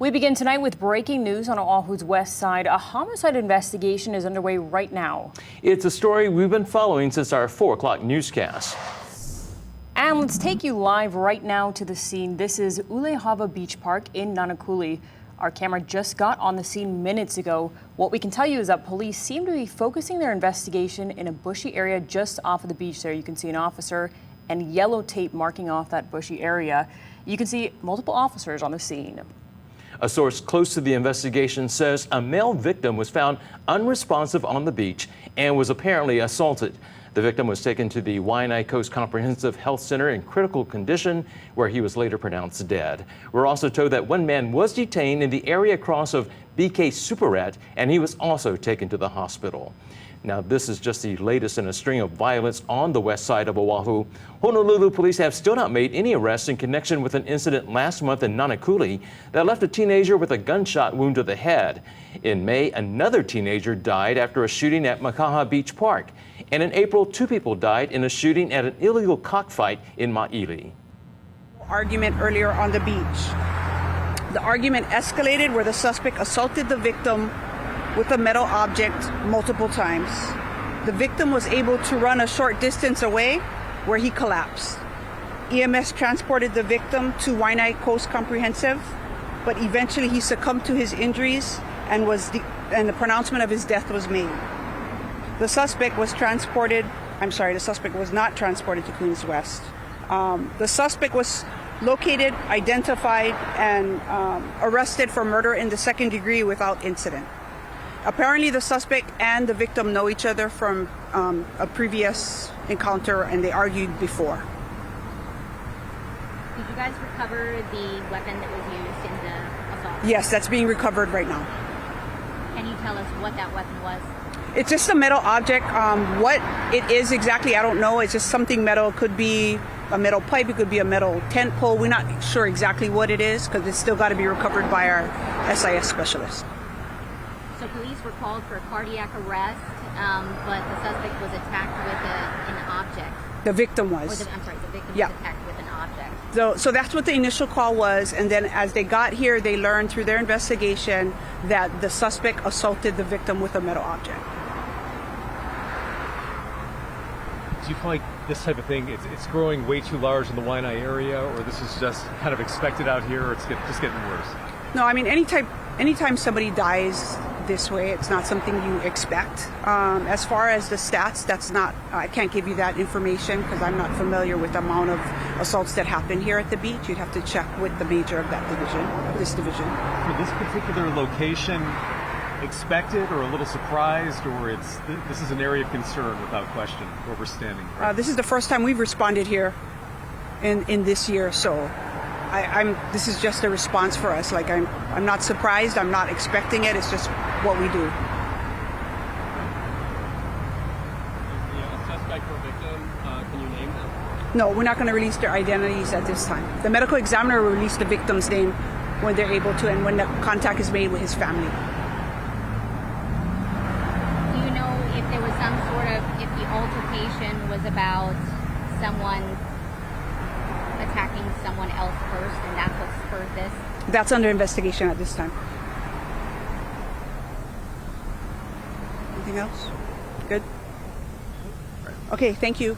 We begin tonight with breaking news on Oahu's west side. A homicide investigation is underway right now. It's a story we've been following since our 4 o'clock newscast. And let's take you live right now to the scene. This is Ulehava Beach Park in Nanakuli. Our camera just got on the scene minutes ago. What we can tell you is that police seem to be focusing their investigation in a bushy area just off of the beach there. You can see an officer and yellow tape marking off that bushy area. You can see multiple officers on the scene. A source close to the investigation says a male victim was found unresponsive on the beach and was apparently assaulted. The victim was taken to the Waianae Coast Comprehensive Health Center in critical condition, where he was later pronounced dead. We're also told that one man was detained in the area cross of BK Superette, and he was also taken to the hospital. Now, this is just the latest in a string of violence on the west side of Oahu. Honolulu police have still not made any arrests in connection with an incident last month in Nanakuli that left a teenager with a gunshot wound to the head. In May, another teenager died after a shooting at Makaha Beach Park. And in April, 2 people died in a shooting at an illegal cockfight in Maili. Argument earlier on the beach. The argument escalated where the suspect assaulted the victim with a metal object multiple times. The victim was able to run a short distance away where he collapsed. EMS transported the victim to Waianae Coast Comprehensive, but eventually he succumbed to his injuries and the pronouncement of his death was made. The suspect was not transported to Queens West. The suspect was located, identified, and arrested for murder in the second degree without incident. Apparently, the suspect and the victim know each other from a previous encounter, and they argued before. Did you guys recover the weapon that was used in the assault? Yes, that's being recovered right now. Can you tell us what that weapon was? It's just a metal object. What it is exactly, I don't know. It's just something metal. It could be a metal pipe. It could be a metal tent pole. We're not sure exactly what it is because it's still got to be recovered by our SIS specialist. So police were called for a cardiac arrest, but the suspect was attacked with an object. The victim was. The victim Yeah. was attacked with an object. So that's what the initial call was, and then as they got here, they learned through their investigation that the suspect assaulted the victim with a metal object. Do you feel like this type of thing, it's growing way too large in the Waianae area, or this is just kind of expected out here, or it's just getting worse? No, I mean, anytime somebody dies this way, it's not something you expect. As far as the stats, I can't give you that information because I'm not familiar with the amount of assaults that happen here at the beach. You'd have to check with the major of that division, this division. For this particular location, expected or a little surprised, or this is an area of concern without question where we're standing? Right? This is the first time we've responded here in this year, so this is just a response for us. Like I'm not surprised. I'm not expecting it. It's just what we do. A suspect or victim? Can you name them? No, we're not going to release their identities at this time. The medical examiner will release the victim's name when they're able to, and when the contact is made with his family. Do you know if there was if the altercation was about someone attacking someone else first, and that's what spurred this? That's under investigation at this time. Anything else? Good? Okay, thank you.